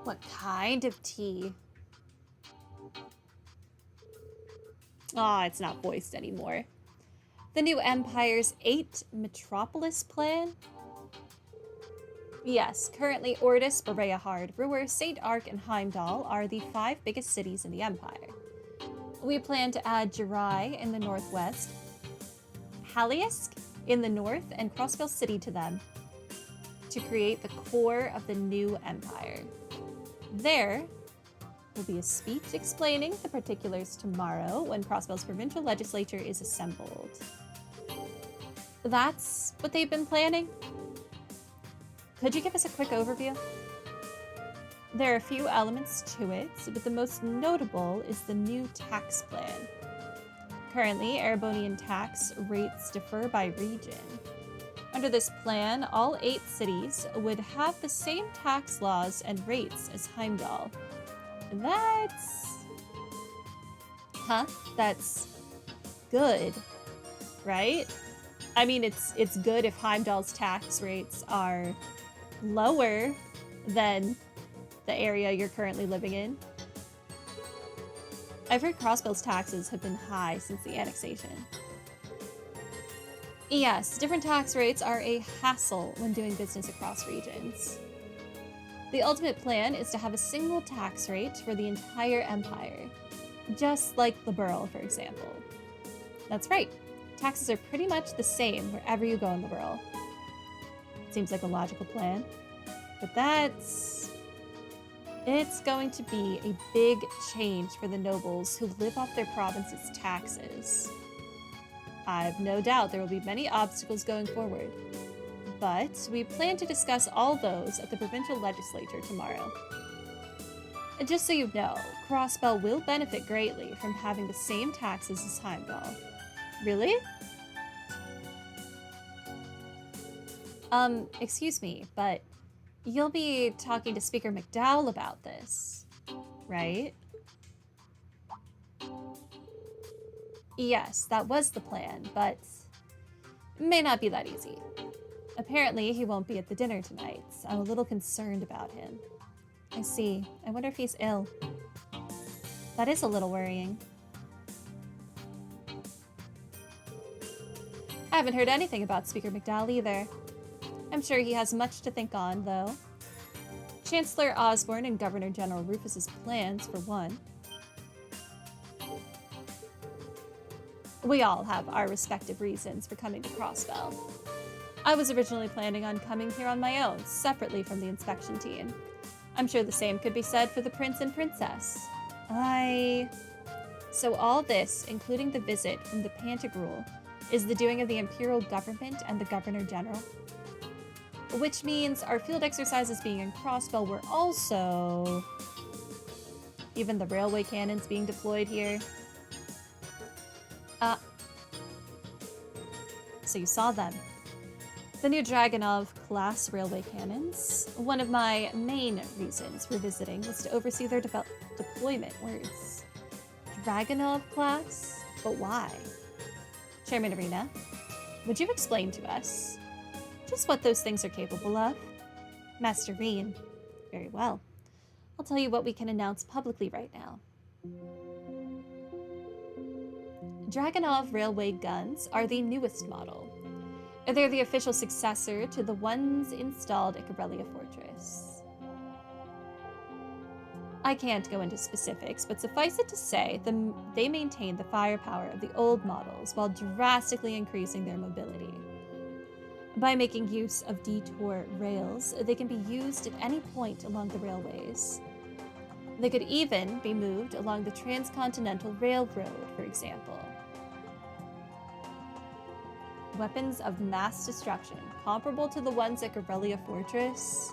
What kind of tea? Ah, it's not voiced anymore. The new Empire's 8 Metropolis plan? Yes, currently Ordis, Bereahard, Ruhr, St. Ark, and Heimdall are the 5 biggest cities in the Empire. We plan to add Jirai in the northwest, Haliask in the north, and Crossville City to them to create the core of the new Empire. There will be a speech explaining the particulars tomorrow when Crossville's provincial legislature is assembled. That's what they've been planning? Could you give us a quick overview? There are a few elements to it, but the most notable is the new tax plan. Currently, Erebonian tax rates differ by region. Under this plan, all 8 cities would have the same tax laws and rates as Heimdall. That's good, right? I mean, it's good if Heimdall's tax rates are lower than the area you're currently living in. I've heard Crossville's taxes have been high since the annexation. Yes, different tax rates are a hassle when doing business across regions. The ultimate plan is to have a single tax rate for the entire empire, just like the borough, for example. That's right, taxes are pretty much the same wherever you go in the borough. Seems like a logical plan, but it's going to be a big change for the nobles who live off their province's taxes. I've no doubt there will be many obstacles going forward, but we plan to discuss all those at the provincial legislature tomorrow. And just so you know, Crossbell will benefit greatly from having the same taxes as Heimdall. Really? Excuse me, but you'll be talking to Speaker McDowell about this, right? Yes, that was the plan, but it may not be that easy. Apparently, he won't be at the dinner tonight. So I'm a little concerned about him. I see. I wonder if he's ill. That is a little worrying. I haven't heard anything about Speaker McDowell either. I'm sure he has much to think on, though. Chancellor Osborne and Governor General Rufus's plans, for one. We all have our respective reasons for coming to Crossbell. I was originally planning on coming here on my own, separately from the inspection team. I'm sure the same could be said for the prince and princess. So all this, including the visit from the Pantagruel, is the doing of the Imperial Government and the Governor General? Which means our field exercises being in Crossbell were also... even the railway cannons being deployed here. So you saw them. The new Dragonov class railway cannons. One of my main reasons for visiting was to oversee their deployment. Words. Dragonov class? But why? Chairman Arena, would you explain to us just what those things are capable of? Master Reen, very well. I'll tell you what we can announce publicly right now. Dragonov railway guns are the newest model. They're the official successor to the ones installed at Corellia Fortress. I can't go into specifics, but suffice it to say, they maintain the firepower of the old models while drastically increasing their mobility. By making use of detour rails, they can be used at any point along the railways. They could even be moved along the Transcontinental Railroad, for example. Weapons of mass destruction, comparable to the ones at Corellia Fortress.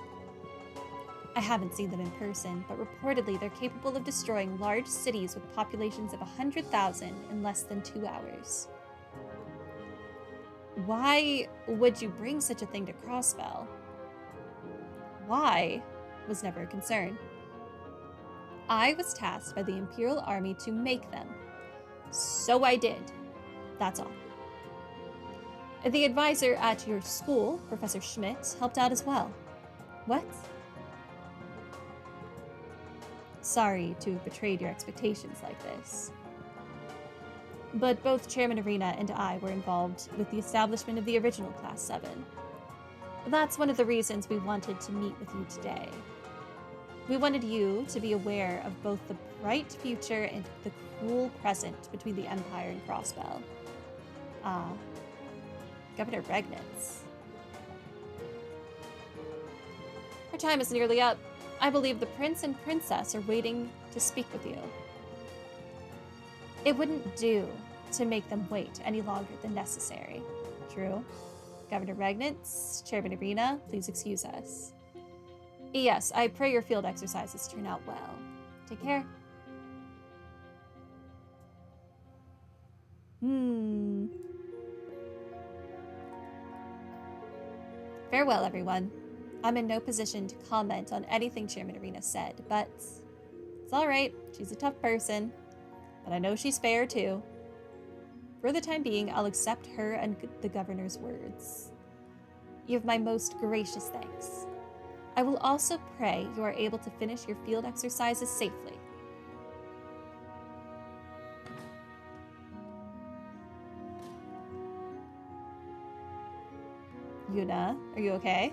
I haven't seen them in person, but reportedly they're capable of destroying large cities with populations of 100,000 in less than 2 hours. Why would you bring such a thing to Crossbell? Why was never a concern. I was tasked by the Imperial Army to make them. So I did. That's all. The advisor at your school, Professor Schmidt, helped out as well. What? sorry to have betrayed your expectations like this. But both Chairman Arena and I were involved with the establishment of the original Class 7. That's one of the reasons we wanted to meet with you today. We wanted you to be aware of both the bright future and the cruel present between the Empire and Crossbell. Governor Regnitz. Our time is nearly up. I believe the Prince and Princess are waiting to speak with you. It wouldn't do to make them wait any longer than necessary. True. Governor Regnitz, Chairman Arena, please excuse us. Yes, I pray your field exercises turn out well. Take care. Farewell, everyone. I'm in no position to comment on anything Chairman Arena said, but it's alright. She's a tough person, but I know she's fair too. For the time being, I'll accept her and the governor's words. You have my most gracious thanks. I will also pray you are able to finish your field exercises safely. Yuna, are you okay?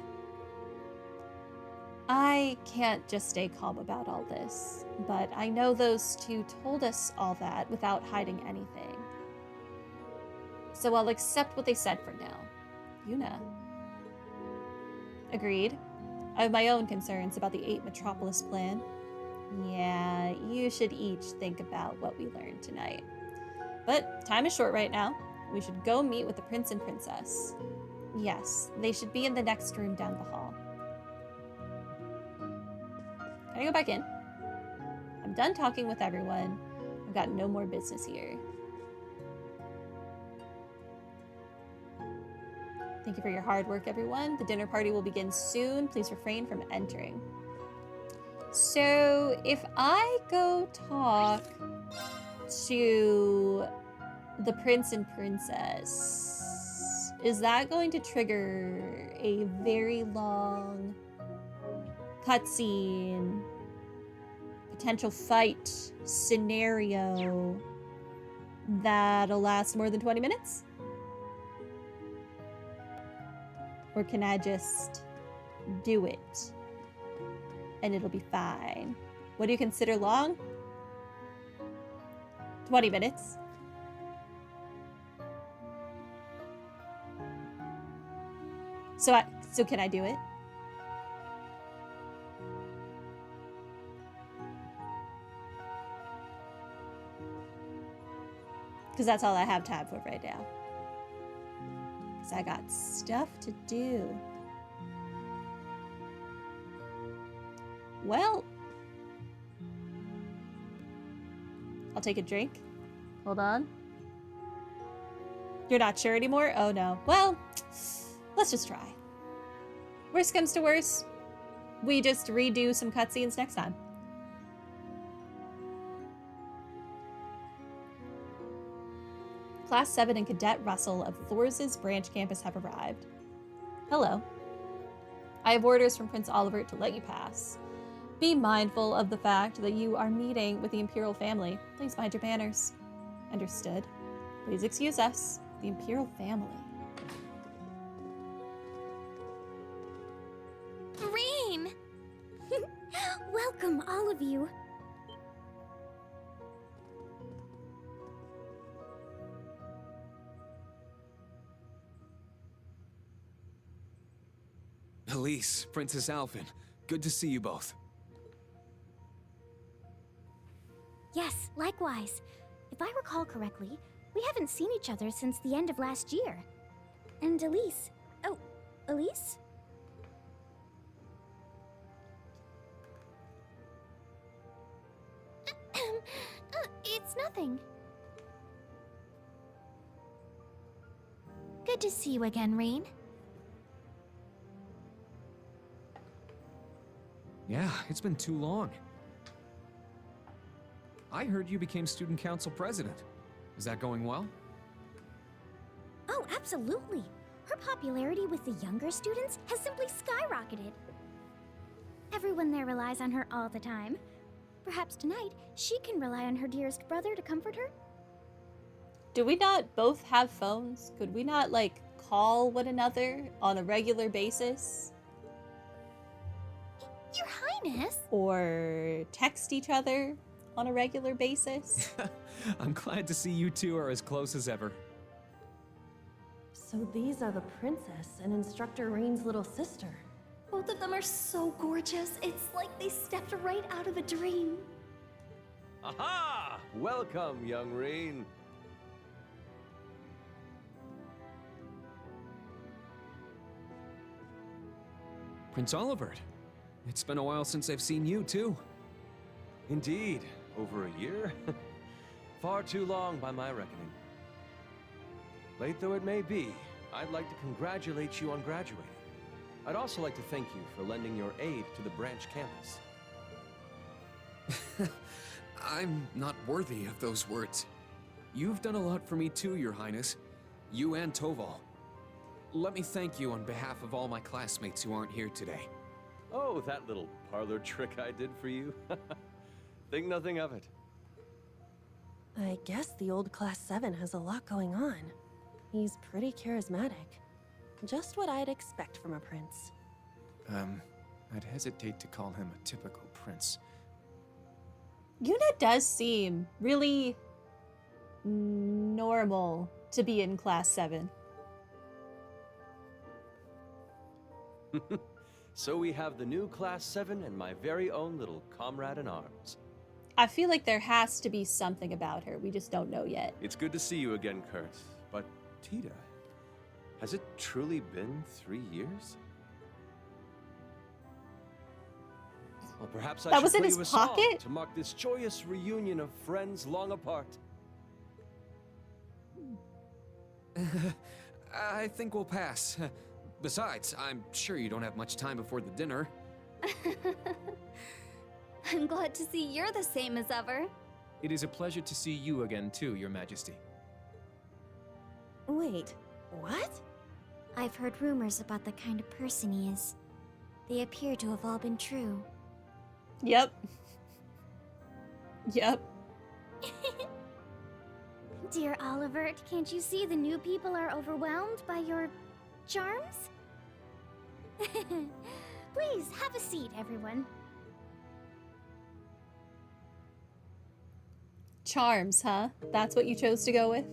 I can't just stay calm about all this, but I know those two told us all that without hiding anything. So I'll accept what they said for now. Yuna. Agreed. I have my own concerns about the 8 Metropolis plan. Yeah, you should each think about what we learned tonight. But time is short right now. We should go meet with the Prince and Princess. Yes, they should be in the next room down the hall. Can I go back in? I'm done talking with everyone. I've got no more business here. Thank you for your hard work, everyone. The dinner party will begin soon. Please refrain from entering. So, if I go talk to the Prince and Princess, is that going to trigger a very long cutscene, potential fight scenario that'll last more than 20 minutes? Or can I just do it and it'll be fine? What do you consider long? 20 minutes. So can I do it? Because that's all I have time for right now. Because I got stuff to do. Well, I'll take a drink. Hold on. You're not sure anymore? Oh no. Well, let's just try. Worst comes to worst, we just redo some cutscenes next time. Class 7 and Cadet Russell of Thor's branch campus have arrived. Hello. I have orders from Prince Oliver to let you pass. Be mindful of the fact that you are meeting with the Imperial family. Please mind your manners. Understood. Please excuse us. The Imperial family. Rain! Welcome, all of you. Elise, Princess Alphen, good to see you both. Yes, likewise. If I recall correctly, we haven't seen each other since the end of last year. And Elise... Oh, Elise? It's nothing. Good to see you again, Rain. Yeah, it's been too long. I heard you became student council president. Is that going well? Oh, absolutely. Her popularity with the younger students has simply skyrocketed. Everyone there relies on her all the time. Perhaps tonight she can rely on her dearest brother to comfort her? Do we not both have phones? Could we not, like, call one another on a regular basis? Your Highness! Or text each other on a regular basis? I'm glad to see you two are as close as ever. So these are the princess and Instructor Rain's little sister. Both of them are so gorgeous. It's like they stepped right out of a dream. Aha! Welcome, young Rain. Prince Olivert, it's been a while since I've seen you, too. Indeed, over a year? Far too long by my reckoning. Late though it may be, I'd like to congratulate you on graduating. I'd also like to thank you for lending your aid to the branch campus. I'm not worthy of those words. You've done a lot for me too, Your Highness. You and Toval. Let me thank you on behalf of all my classmates who aren't here today. Oh, that little parlor trick I did for you? Think nothing of it. I guess the old Class 7 has a lot going on. He's pretty charismatic. Just what I'd expect from a prince. I'd hesitate to call him a typical prince. Yuna does seem really normal to be in Class 7. So we have the new Class 7 and my very own little comrade in arms. I feel like there has to be something about her. We just don't know yet. It's good to see you again, Kurt. But, Tita, has it truly been 3 years? Well, perhaps I That should was in play his you a song pocket? to mark this joyous reunion of friends long apart. I think we'll pass. Besides, I'm sure you don't have much time before the dinner. I'm glad to see you're the same as ever. It is a pleasure to see you again too, Your Majesty. Wait, what? I've heard rumors about the kind of person he is. They appear to have all been true. Yep. Yep. Dear Olivert, can't you see the new people are overwhelmed by your charms? Please, have a seat, everyone. Charms, huh? That's what you chose to go with?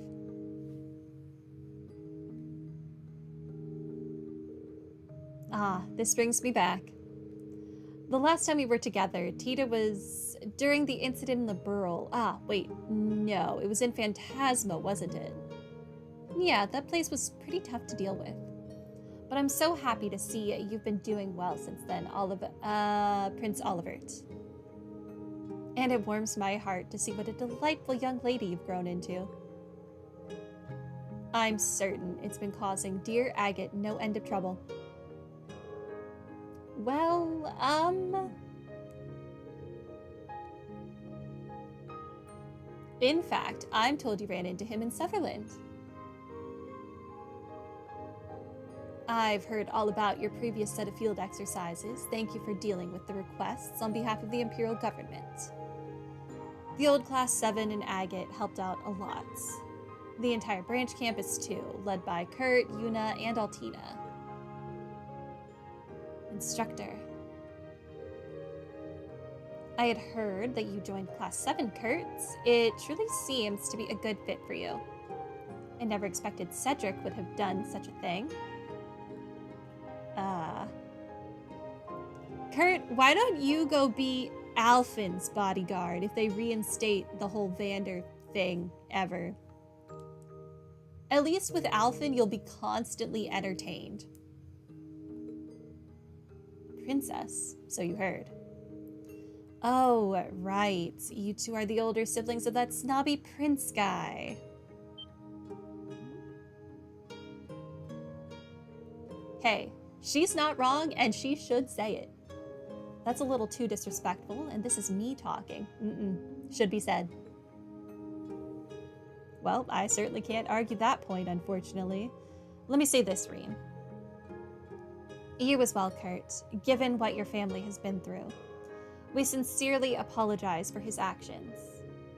Ah, this brings me back. The last time we were together, Tita was during the incident in the Burl. Ah, wait, no, it was in Phantasma, wasn't it? Yeah, that place was pretty tough to deal with. But I'm so happy to see you've been doing well since then, Prince Olivert. And it warms my heart to see what a delightful young lady you've grown into. I'm certain it's been causing dear Agate no end of trouble. Well, in fact, I'm told you ran into him in Sutherland. I've heard all about your previous set of field exercises. Thank you for dealing with the requests on behalf of the Imperial Government. The old Class 7 and Agate helped out a lot. The entire branch campus too, led by Kurt, Yuna, and Altina. Instructor. I had heard that you joined Class 7, Kurt. It truly seems to be a good fit for you. I never expected Cedric would have done such a thing. Kurt, why don't you go be Alphen's bodyguard if they reinstate the whole Vander thing ever? At least with Alphen, you'll be constantly entertained. Princess, so you heard. Oh, right. You two are the older siblings of that snobby prince guy. Hey, she's not wrong, and she should say it. That's a little too disrespectful, and this is me talking. Should be said. Well, I certainly can't argue that point, unfortunately. Let me say this, Reen. You as well, Kurt, given what your family has been through. We sincerely apologize for his actions.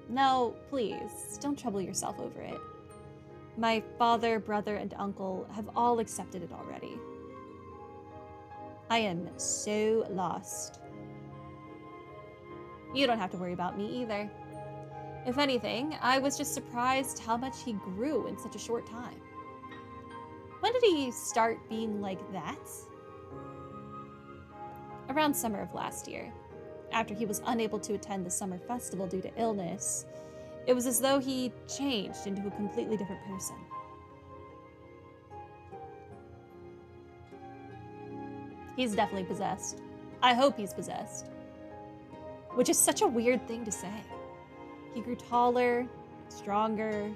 No, please, don't trouble yourself over it. My father, brother, and uncle have all accepted it already. I am so lost. You don't have to worry about me either. If anything, I was just surprised how much he grew in such a short time. When did he start being like that? Around summer of last year. After he was unable to attend the summer festival due to illness, it was as though he changed into a completely different person. He's definitely possessed. I hope he's possessed. Which is such a weird thing to say. He grew taller, stronger.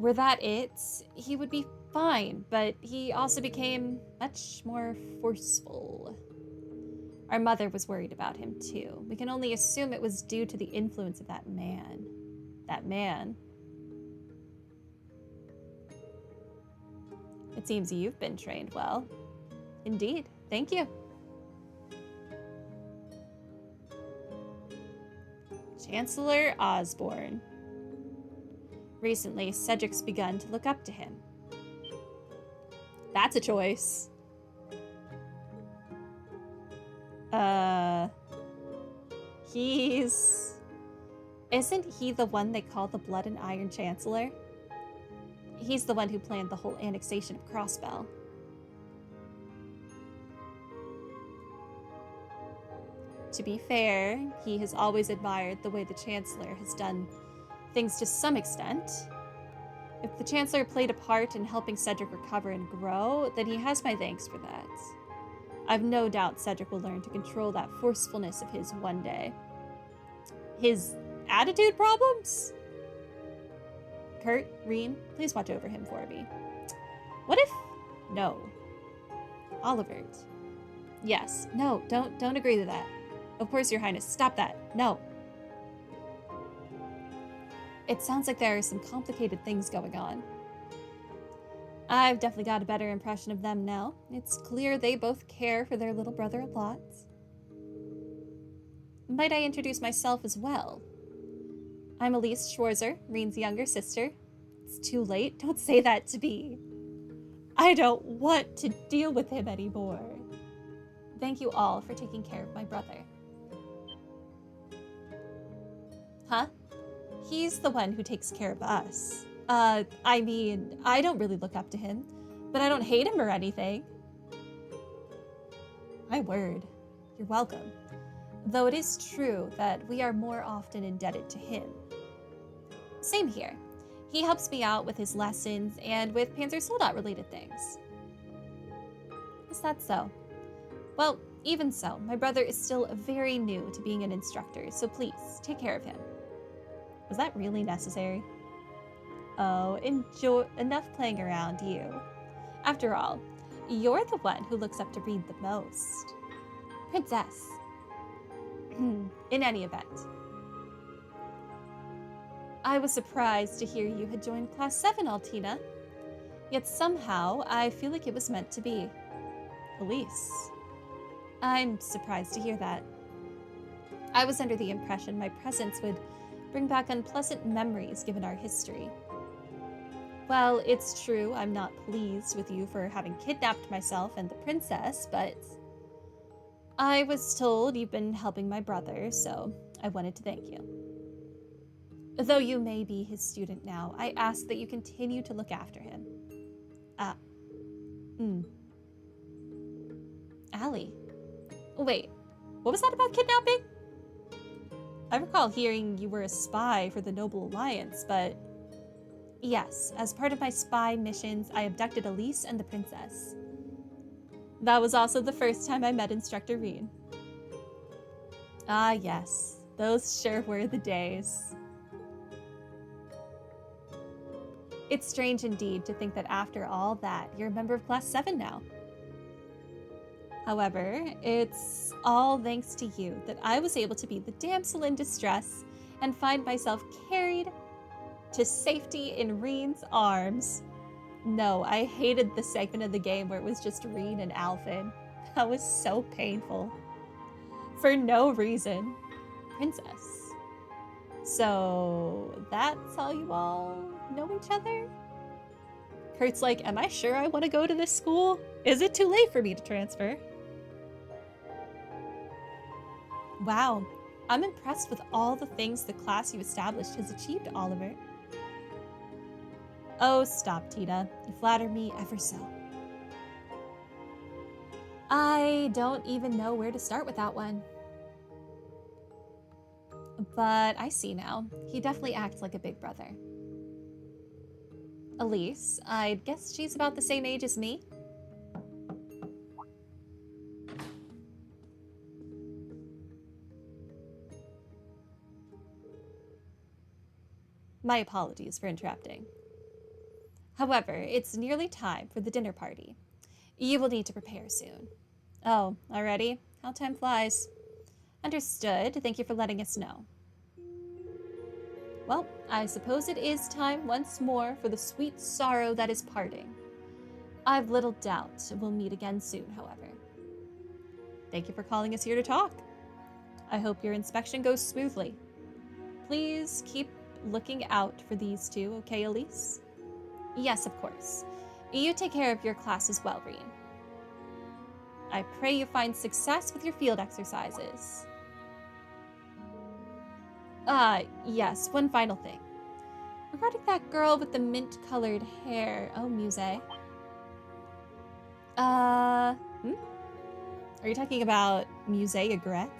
Were that it, he would be fine, but he also became much more forceful. Our mother was worried about him too. We can only assume it was due to the influence of that man. That man. It seems you've been trained well. Indeed. Thank you. Chancellor Osborne. Recently, Cedric's begun to look up to him. That's a choice. Isn't he the one they call the Blood and Iron Chancellor? He's the one who planned the whole annexation of Crossbell. To be fair, he has always admired the way the Chancellor has done things to some extent. If the Chancellor played a part in helping Cedric recover and grow, then he has my thanks for that. I've no doubt Cedric will learn to control that forcefulness of his one day. His attitude problems? Kurt, Reen, please watch over him for me. What if... No. Olivert. Yes. No, don't agree to that. Of course, Your Highness. Stop that. No. It sounds like there are some complicated things going on. I've definitely got a better impression of them now. It's clear they both care for their little brother a lot. Might I introduce myself as well? I'm Elise Schwarzer, Reen's younger sister. It's too late. Don't say that to me. I don't want to deal with him anymore. Thank you all for taking care of my brother. Huh? He's the one who takes care of us. I mean, I don't really look up to him, but I don't hate him or anything. My word. You're welcome. Though it is true that we are more often indebted to him. Same here. He helps me out with his lessons and with Panzer Soldat related things. Is that so? Well, even so, my brother is still very new to being an instructor, so please, take care of him. Was that really necessary? Oh, enjoy enough playing around, you. After all, you're the one who looks up to Reed the most. Princess. In any event. I was surprised to hear you had joined Class 7, Altina. Yet somehow, I feel like it was meant to be. Elise. I'm surprised to hear that. I was under the impression my presence would bring back unpleasant memories given our history. Well, it's true I'm not pleased with you for having kidnapped myself and the princess, but I was told you've been helping my brother, so I wanted to thank you. Though you may be his student now, I ask that you continue to look after him. Allie. Wait, what was that about kidnapping? I recall hearing you were a spy for the Noble Alliance, but... Yes, as part of my spy missions, I abducted Elise and the princess. That was also the first time I met Instructor Reen. Ah, yes. Those sure were the days. It's strange indeed to think that after all that, you're a member of Class 7 now. However, it's all thanks to you that I was able to be the damsel in distress and find myself carried to safety in Reen's arms. No, I hated the segment of the game where it was just Reen and Alphen. That was so painful. For no reason. Princess. So that's how you all know each other? Kurt's like, am I sure I want to go to this school? Is it too late for me to transfer? Wow, I'm impressed with all the things the class you established has achieved, Oliver. Oh, stop, Tita. You flatter me ever so. I don't even know where to start with that one. But I see now. He definitely acts like a big brother. Elise, I'd guess she's about the same age as me. My apologies for interrupting. However, it's nearly time for the dinner party. You will need to prepare soon. Oh, already? How time flies. Understood. Thank you for letting us know. Well, I suppose it is time once more for the sweet sorrow that is parting. I've little doubt we'll meet again soon, however. Thank you for calling us here to talk. I hope your inspection goes smoothly. Please keep looking out for these two, okay, Elise? Yes, of course. You take care of your class as well, Reen. I pray you find success with your field exercises. Yes, one final thing. Regarding that girl with the mint-colored hair, oh, Musse. Are you talking about Musse Aigrette?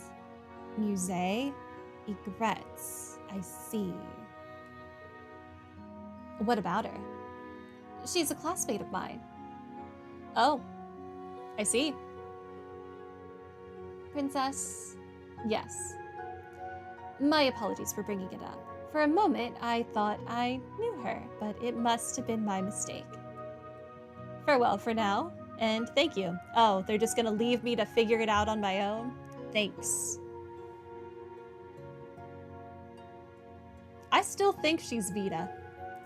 Musse Aigrette, I see. What about her? She's a classmate of mine. Oh, I see. Princess, yes. My apologies for bringing it up. For a moment, I thought I knew her, but it must have been my mistake. Farewell for now, and thank you. Oh, they're just gonna leave me to figure it out on my own? Thanks. I still think she's Vita.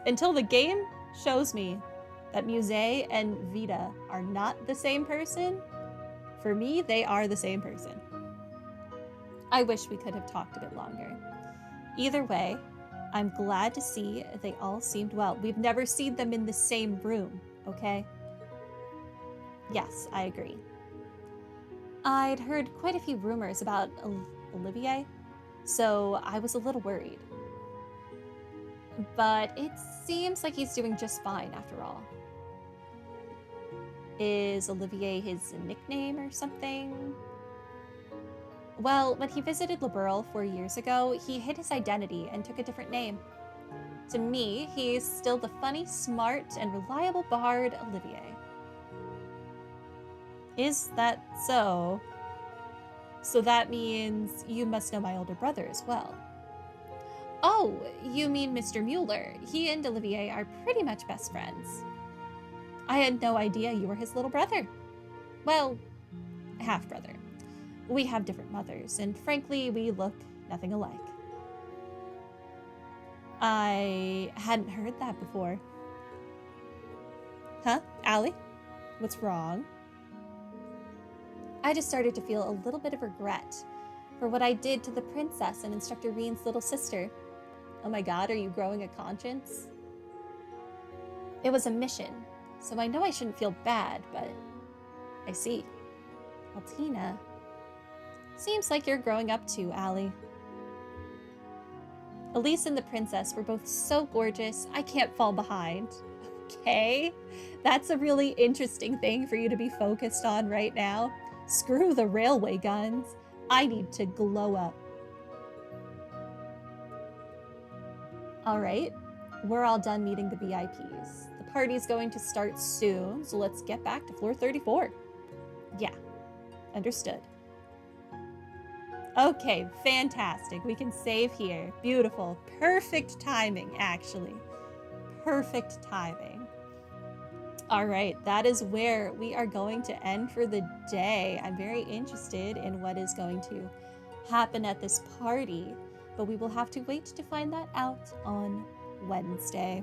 Until the game shows me that Musse and Vita are not the same person, for me, they are the same person. I wish we could have talked a bit longer. Either way, I'm glad to see they all seemed well. We've never seen them in the same room, okay? Yes, I agree. I'd heard quite a few rumors about Olivier, so I was a little worried. But it seems like he's doing just fine after all. Is Olivier his nickname or something? Well, when he visited Liberl 4 years ago, he hid his identity and took a different name. To me, he's still the funny, smart, and reliable bard Olivier. Is that so? So that means you must know my older brother as well. Oh, you mean Mr. Mueller. He and Olivier are pretty much best friends. I had no idea you were his little brother. Well, half-brother. We have different mothers, and frankly, we look nothing alike. I hadn't heard that before. Huh, Allie? What's wrong? I just started to feel a little bit of regret for what I did to the princess and Instructor Reen's little sister. Oh my god, are you growing a conscience? It was a mission, so I know I shouldn't feel bad, but I see. Altina. Seems like you're growing up too, Allie. Elise and the princess were both so gorgeous, I can't fall behind. Okay, that's a really interesting thing for you to be focused on right now. Screw the railway guns. I need to glow up. All right, we're all done meeting the VIPs. The party's going to start soon, so let's get back to floor 34. Yeah, understood. Okay, fantastic. We can save here. Beautiful. Perfect timing, actually. Perfect timing. All right, that is where we are going to end for the day. I'm very interested in what is going to happen at this party, but we will have to wait to find that out on Wednesday.